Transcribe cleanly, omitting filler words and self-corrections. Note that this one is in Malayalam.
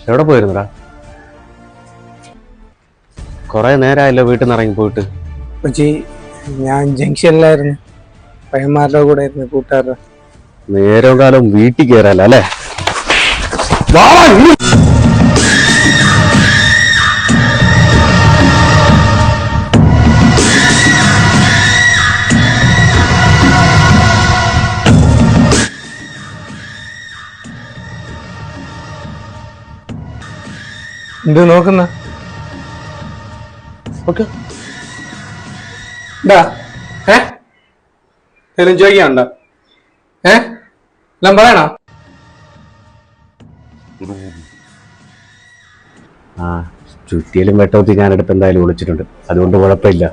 എവിടെ പോയിരുന്നടാ? കൊറേ നേരമായല്ലോ വീട്ടിൽ നിന്ന് ഇറങ്ങി പോയിട്ട്. കൊച്ചി, ഞാൻ ജംഗ്ഷനിലായിരുന്നു, പയ്യന്മാരുടെ കൂടെ ആയിരുന്നു, കൂട്ടുകാരുടെ. നേരവും കാലവും വീട്ടിൽ കയറാലോ അല്ലേ? എന്ത് നോക്കുന്ന? എല്ലാം ചോദിക്കാണ്ട? എല്ലാം പറയണ? ചുറ്റിയിലും വെട്ടോത്തി ഞാനെടുത്ത് എന്തായാലും വിളിച്ചിട്ടുണ്ട്, അതുകൊണ്ട് കുഴപ്പമില്ല.